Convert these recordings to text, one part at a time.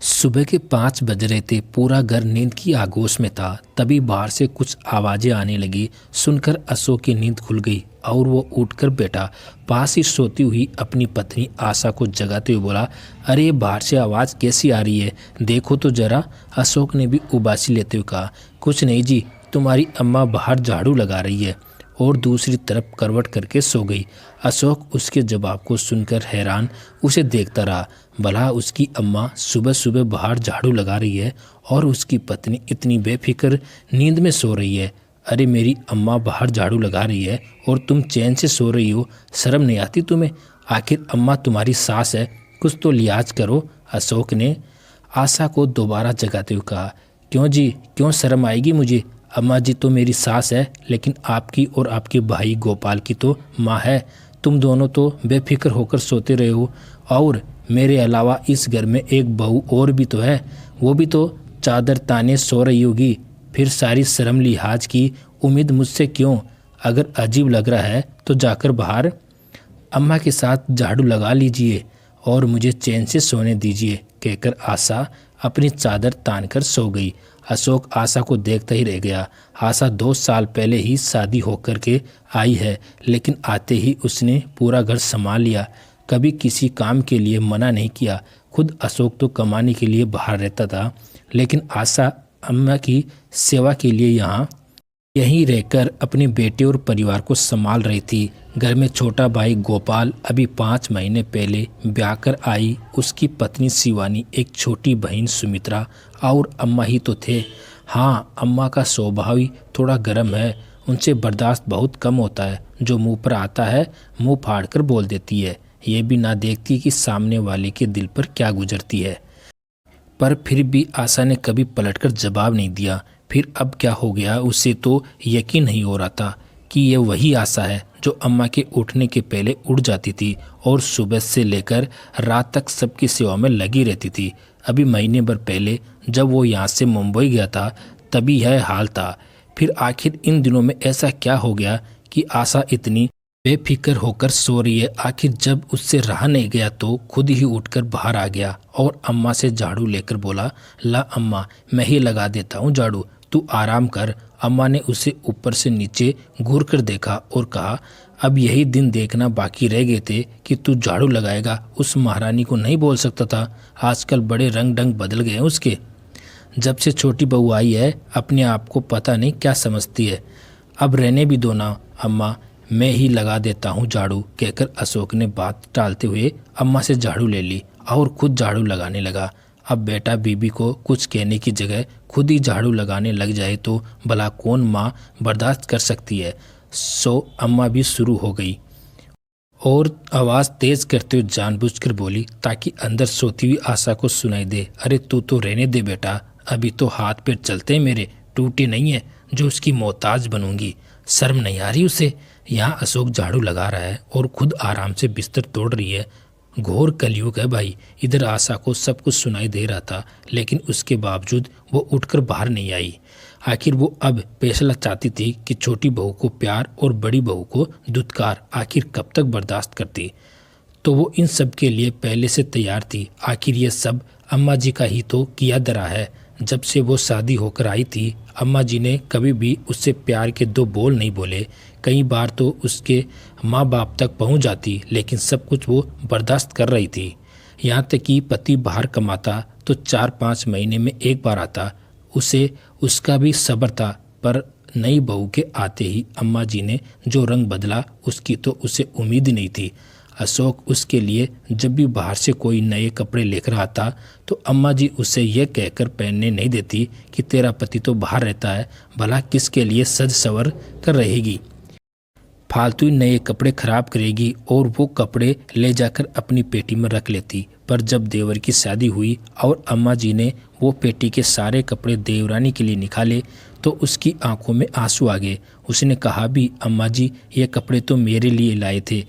सुबह के 5 बज रहे थे। पूरा घर नींद की आगोश में था। तभी बाहर से कुछ आवाजें आने लगी। सुनकर अशोक की नींद खुल गई और वो उठकर बैठा। पास ही सोती हुई अपनी पत्नी आशा को जगाते हुए बोला, अरे बाहर से आवाज़ कैसी आ रही है, देखो तो जरा। अशोक ने भी उबासी लेते हुए कहा, कुछ नहीं जी, तुम्हारी अम्मा बाहर झाड़ू लगा रही है, और दूसरी तरफ करवट करके सो गई। अशोक उसके जवाब को सुनकर हैरान उसे देखता रहा। भला उसकी अम्मा सुबह सुबह बाहर झाड़ू लगा रही है और उसकी पत्नी इतनी बेफिक्र नींद में सो रही है। अरे मेरी अम्मा बाहर झाड़ू लगा रही है और तुम चैन से सो रही हो, शर्म नहीं आती तुम्हें? आखिर अम्मा तुम्हारी सास है, कुछ तो लिहाज करो। अशोक ने आशा को दोबारा जगाते हुए कहा, क्यों जी, क्यों शर्म आएगी मुझे? अम्मा जी तो मेरी सास है, लेकिन आपकी और आपके भाई गोपाल की तो माँ है। तुम दोनों तो बेफिक्र होकर सोते रहे हो, और मेरे अलावा इस घर में एक बहू और भी तो है, वो भी तो चादर ताने सो रही होगी। फिर सारी शर्म लिहाज की उम्मीद मुझसे क्यों? अगर अजीब लग रहा है तो जाकर बाहर अम्मा के साथ झाड़ू लगा लीजिए और मुझे चैन से सोने दीजिए, कहकर आशा अपनी चादर तानकर सो गई। अशोक आशा को देखता ही रह गया। आशा 2 साल पहले ही शादी होकर के आई है, लेकिन आते ही उसने पूरा घर संभाल लिया। कभी किसी काम के लिए मना नहीं किया। खुद अशोक तो कमाने के लिए बाहर रहता था, लेकिन आशा अम्मा की सेवा के लिए यहीं रहकर अपने बेटे और परिवार को संभाल रही थी। घर में छोटा भाई गोपाल अभी 5 महीने पहले ब्याह कर आई। उसकी पत्नी शिवानी, एक छोटी बहन सुमित्रा और अम्मा ही तो थे। हाँ, अम्मा का स्वभाव ही थोड़ा गर्म है, उनसे बर्दाश्त बहुत कम होता है। जो मुंह पर आता है मुंह फाड़ कर बोल देती है, ये भी ना देखती कि सामने वाले के दिल पर क्या गुजरती है। पर फिर भी आशा ने कभी पलटकर जवाब नहीं दिया। फिर अब क्या हो गया, उसे तो यकीन नहीं हो रहा था कि ये वही आशा है जो अम्मा के उठने के पहले उठ जाती थी और सुबह से लेकर रात तक सबकी सेवा में लगी रहती थी। अभी महीने भर पहले जब वो यहाँ से मुंबई गया था तभी यह हाल था। फिर आखिर इन दिनों में ऐसा क्या हो गया कि आशा इतनी बेफिक्र होकर सो रही है? आखिर जब उससे रहा नहीं गया तो खुद ही उठकर बाहर आ गया और अम्मा से झाड़ू लेकर बोला, ला अम्मा, मैं ही लगा देता हूँ झाड़ू, तू आराम कर। अम्मा ने उसे ऊपर से नीचे घूर कर देखा और कहा, अब यही दिन देखना बाकी रह गए थे कि तू झाड़ू लगाएगा। उस महारानी को नहीं बोल सकता था? आजकल बड़े रंग ढंग बदल गए हैं उसके। जब से छोटी बहू आई है अपने आप को पता नहीं क्या समझती है। अब रहने भी दो ना अम्मा, मैं ही लगा देता हूँ झाड़ू, कहकर अशोक ने बात टालते हुए अम्मा से झाड़ू ले ली और खुद झाड़ू लगाने लगा। अब बेटा बीबी को कुछ कहने की जगह खुद ही झाड़ू लगाने लग जाए तो भला कौन माँ बर्दाश्त कर सकती है। सो अम्मा भी शुरू हो गई और आवाज़ तेज करते हुए जानबूझकर बोली ताकि अंदर सोती हुई आशा को सुनाई दे, अरे तू तो रहने दे बेटा, अभी तो हाथ पैर चलते हैं मेरे, टूटे नहीं है जो उसकी मोहताज बनूंगी। शर्म नहीं आ रही उसे? यहाँ अशोक झाड़ू लगा रहा है और खुद आराम से बिस्तर तोड़ रही है। घोर कलयुग है भाई। इधर आशा को सब कुछ सुनाई दे रहा था, लेकिन उसके बावजूद वो उठकर बाहर नहीं आई। आखिर वो अब फैसला चाहती थी कि छोटी बहू को प्यार और बड़ी बहू को दुत्कार। आखिर कब तक बर्दाश्त करती? तो वो इन सब के लिए पहले से तैयार थी। आखिर ये सब अम्मा जी का ही तो किया धरा है। जब से वो शादी होकर आई थी अम्मा जी ने कभी भी उससे प्यार के 2 बोल नहीं बोले। कई बार तो उसके माँ बाप तक पहुँच जाती, लेकिन सब कुछ वो बर्दाश्त कर रही थी। यहाँ तक कि पति बाहर कमाता तो 4-5 महीने में एक बार आता, उसे उसका भी सब्र था। पर नई बहू के आते ही अम्मा जी ने जो रंग बदला उसकी तो उसे उम्मीद ही नहीं थी। अशोक उसके लिए जब भी बाहर से कोई नए कपड़े लेकर आता तो अम्मा जी उसे यह कहकर पहनने नहीं देती कि तेरा पति तो बाहर रहता है, भला किसके लिए सज सवर कर रहेगी, फालतू ही नए कपड़े खराब करेगी, और वो कपड़े ले जाकर अपनी पेटी में रख लेती। पर जब देवर की शादी हुई और अम्मा जी ने वो पेटी के सारे कपड़े देवरानी के लिए निकाले तो उसकी आंखों में आंसू आ गए। उसने कहा भी, अम्मा जी ये कपड़े तो मेरे लिए लाए थे।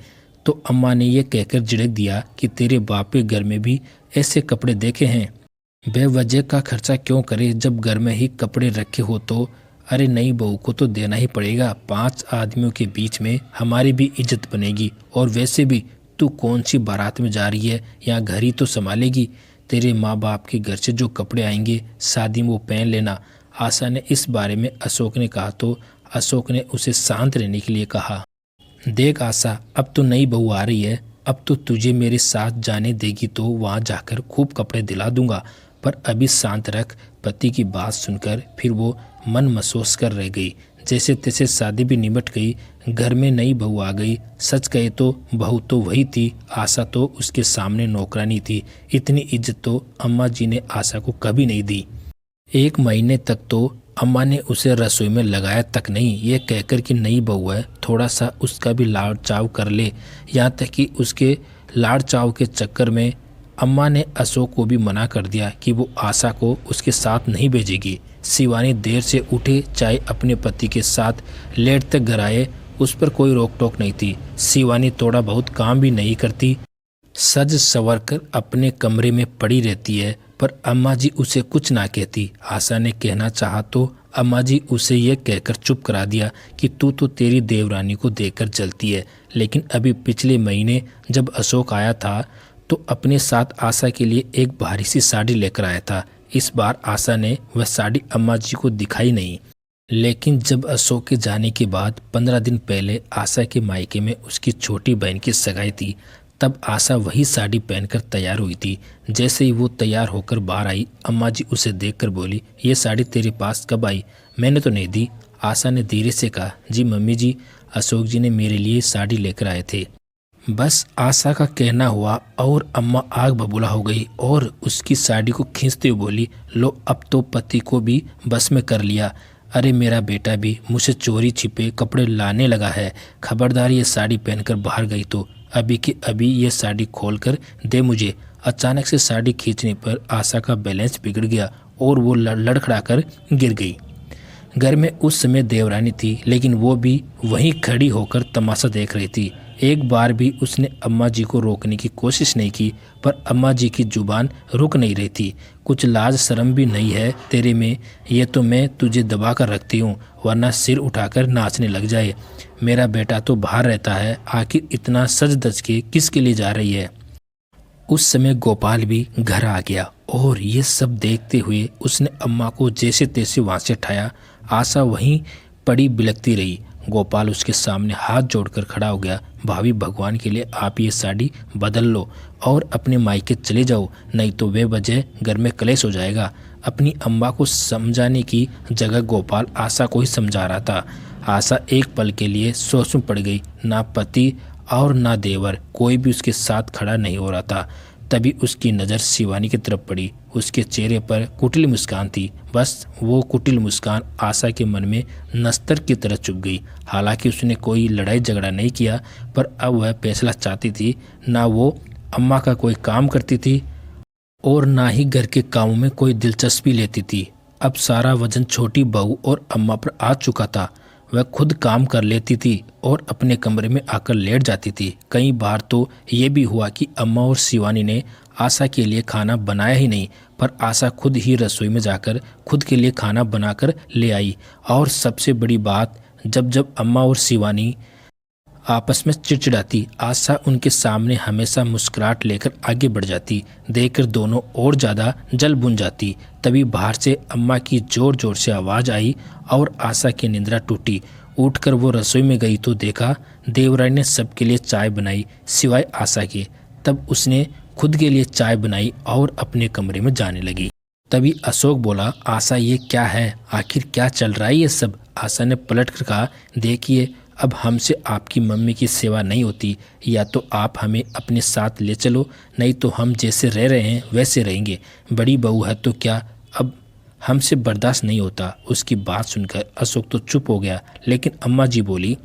तो अम्मा ने यह कहकर झिड़क दिया कि तेरे बाप के घर में भी ऐसे कपड़े देखे हैं, बेवजह का खर्चा क्यों करे जब घर में ही कपड़े रखे हो तो। अरे नई बहू को तो देना ही पड़ेगा, 5 आदमियों के बीच में हमारी भी इज्जत बनेगी। और वैसे भी तू कौन सी बारात में जा रही है, यहाँ घर ही तो संभालेगी। तेरे माँ बाप के घर से जो कपड़े आएंगे शादी में वो पहन लेना। आशा ने इस बारे में अशोक ने कहा तो अशोक ने उसे शांत रहने के लिए कहा। देख आशा, अब तो नई बहू आ रही है, अब तो तुझे मेरे साथ जाने देगी तो वहाँ जाकर खूब कपड़े दिला दूंगा, पर अभी शांत रख। पति की बात सुनकर फिर वो मन महसूस कर रह गई। जैसे तैसे शादी भी निपट गई, घर में नई बहू आ गई। सच कहे तो बहू तो वही थी, आशा तो उसके सामने नौकरानी थी। इतनी इज्जत तो अम्मा जी ने आशा को कभी नहीं दी। 1 महीने तक तो अम्मा ने उसे रसोई में लगाया तक नहीं, ये कहकर कि नई बहू है, थोड़ा सा उसका भी लाड़ चाव कर ले। यहाँ तक कि उसके लाड़ चाव के चक्कर में अम्मा ने अशोक को भी मना कर दिया कि वो आशा को उसके साथ नहीं भेजेगी। शिवानी देर से उठे चाहे अपने पति के साथ लेट तक घर आए, उस पर कोई रोक टोक नहीं थी। शिवानी थोड़ा बहुत काम भी नहीं करती, सज संवर कर अपने कमरे में पड़ी रहती है, पर अम्मा जी उसे कुछ ना कहती। आशा ने कहना चाहा तो अम्मा जी उसे यह कहकर चुप करा दिया कि तू तो तेरी देवरानी को देखकर जलती है। लेकिन अभी पिछले महीने जब अशोक आया था तो अपने साथ आशा के लिए एक भारी सी साड़ी लेकर आया था। इस बार आशा ने वह साड़ी अम्मा जी को दिखाई नहीं। लेकिन जब अशोक के जाने के बाद 15 दिन पहले आशा के मायके में उसकी छोटी बहन की सगाई थी, तब आशा वही साड़ी पहनकर तैयार हुई थी। जैसे ही वो तैयार होकर बाहर आई, अम्मा जी उसे देखकर बोली, ये साड़ी तेरे पास कब आई? मैंने तो नहीं दी। आशा ने धीरे से कहा, जी मम्मी जी, अशोक जी ने मेरे लिए साड़ी लेकर आए थे। बस आशा का कहना हुआ और अम्मा आग बबूला हो गई और उसकी साड़ी को खींचते हुए बोली, लो अब तो पति को भी बस में कर लिया। अरे मेरा बेटा भी मुझसे चोरी छिपे कपड़े लाने लगा है। खबरदार ये साड़ी पहनकर बाहर गई तो अभी की अभी ये साड़ी खोलकर दे मुझे। अचानक से साड़ी खींचने पर आशा का बैलेंस बिगड़ गया और वो लड़खड़ाकर गिर गई। घर में उस समय देवरानी थी, लेकिन वो भी वहीं खड़ी होकर तमाशा देख रही थी। एक बार भी उसने अम्मा जी को रोकने की कोशिश नहीं की, पर अम्मा जी की जुबान रुक नहीं रही थी। कुछ लाज शर्म भी नहीं है तेरे में? ये तो मैं तुझे दबा कर रखती हूँ, वरना सिर उठाकर नाचने लग जाए। मेरा बेटा तो बाहर रहता है, आखिर इतना सज धज के किसके लिए जा रही है? उस समय गोपाल भी घर आ गया और ये सब देखते हुए उसने अम्मा को जैसे तैसे वहाँ से उठाया। आशा वहीं पड़ी बिलखती रही। गोपाल उसके सामने हाथ जोड़कर खड़ा हो गया, भाभी भगवान के लिए आप ये साड़ी बदल लो और अपने मायके चले जाओ, नहीं तो वे वजह घर में कलेश हो जाएगा। अपनी अम्मा को समझाने की जगह गोपाल आशा को ही समझा रहा था। आशा एक पल के लिए सोच में पड़ गई। ना पति और ना देवर, कोई भी उसके साथ खड़ा नहीं हो रहा था। तभी उसकी नज़र शिवानी की तरफ पड़ी। उसके चेहरे पर कुटिल मुस्कान थी। बस वो कुटिल मुस्कान आशा के मन में नस्तर की तरह चुभ गई। हालांकि उसने कोई लड़ाई झगड़ा नहीं किया, पर अब वह फैसला चाहती थी। ना वो अम्मा का कोई काम करती थी और ना ही घर के कामों में कोई दिलचस्पी लेती थी। अब सारा वजन छोटी बहू और अम्मा पर आ चुका था। वह खुद काम कर लेती थी और अपने कमरे में आकर लेट जाती थी। कई बार तो ये भी हुआ कि अम्मा और शिवानी ने आशा के लिए खाना बनाया ही नहीं, पर आशा खुद ही रसोई में जाकर खुद के लिए खाना बनाकर ले आई। और सबसे बड़ी बात, जब जब अम्मा और शिवानी आपस में चिड़चिड़ाती, आशा उनके सामने हमेशा मुस्कुराहट लेकर आगे बढ़ जाती। देखकर दोनों और ज़्यादा जल बुन जाती। तभी बाहर से अम्मा की ज़ोर ज़ोर से आवाज़ आई और आशा की निंद्रा टूटी। उठकर वो रसोई में गई तो देखा देवरानी ने सबके लिए चाय बनाई सिवाय आशा के। तब उसने खुद के लिए चाय बनाई और अपने कमरे में जाने लगी। तभी अशोक बोला, आशा ये क्या है? आखिर क्या चल रहा है ये सब? आशा ने पलट कर कहा, देखिए अब हमसे आपकी मम्मी की सेवा नहीं होती। या तो आप हमें अपने साथ ले चलो, नहीं तो हम जैसे रह रहे हैं वैसे रहेंगे। बड़ी बहू है तो क्या, अब हमसे बर्दाश्त नहीं होता। उसकी बात सुनकर अशोक तो चुप हो गया, लेकिन अम्मा जी बोली,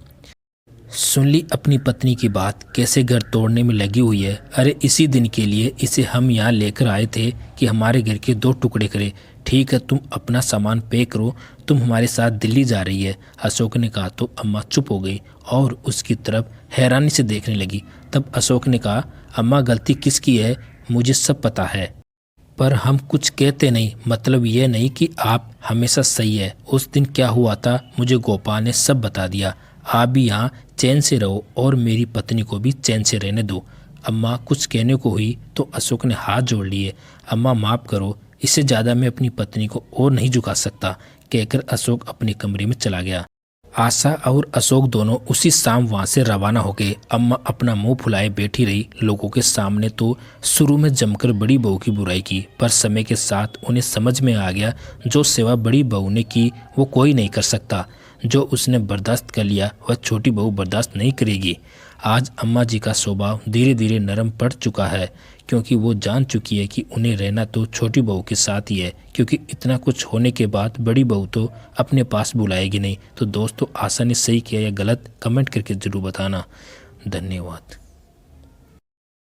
सुन ली अपनी पत्नी की बात, कैसे घर तोड़ने में लगी हुई है। अरे इसी दिन के लिए इसे हम यहाँ लेकर आए थे कि हमारे घर के 2 टुकड़े करे। ठीक है, तुम अपना सामान पैक करो, तुम हमारे साथ दिल्ली जा रही है। अशोक ने कहा तो अम्मा चुप हो गई और उसकी तरफ हैरानी से देखने लगी। तब अशोक ने कहा, अम्मा गलती किसकी है? मुझे सब पता है, पर हम कुछ कहते नहीं। मतलब ये नहीं कि आप हमेशा सही है। उस दिन क्या हुआ था मुझे गोपाल ने सब बता दिया। आप भी यहाँ चैन से रहो और मेरी पत्नी को भी चैन से रहने दो। अम्मा कुछ कहने को हुई तो अशोक ने हाथ जोड़ लिए। अम्मा माफ़ करो, इससे ज़्यादा मैं अपनी पत्नी को और नहीं झुका सकता, कहकर अशोक अपने कमरे में चला गया। आशा और अशोक दोनों उसी शाम वहाँ से रवाना हो गए। अम्मा अपना मुंह फुलाए बैठी रही। लोगों के सामने तो शुरू में जमकर बड़ी बहू की बुराई की, पर समय के साथ उन्हें समझ में आ गया जो सेवा बड़ी बहू ने की वो कोई नहीं कर सकता। जो उसने बर्दाश्त कर लिया वह छोटी बहू बर्दाश्त नहीं करेगी। आज अम्मा जी का स्वभाव धीरे धीरे नरम पड़ चुका है, क्योंकि वो जान चुकी है कि उन्हें रहना तो छोटी बहू के साथ ही है, क्योंकि इतना कुछ होने के बाद बड़ी बहू तो अपने पास बुलाएगी नहीं। तो दोस्तों, आशा ने सही किया या गलत कमेंट करके ज़रूर बताना। धन्यवाद।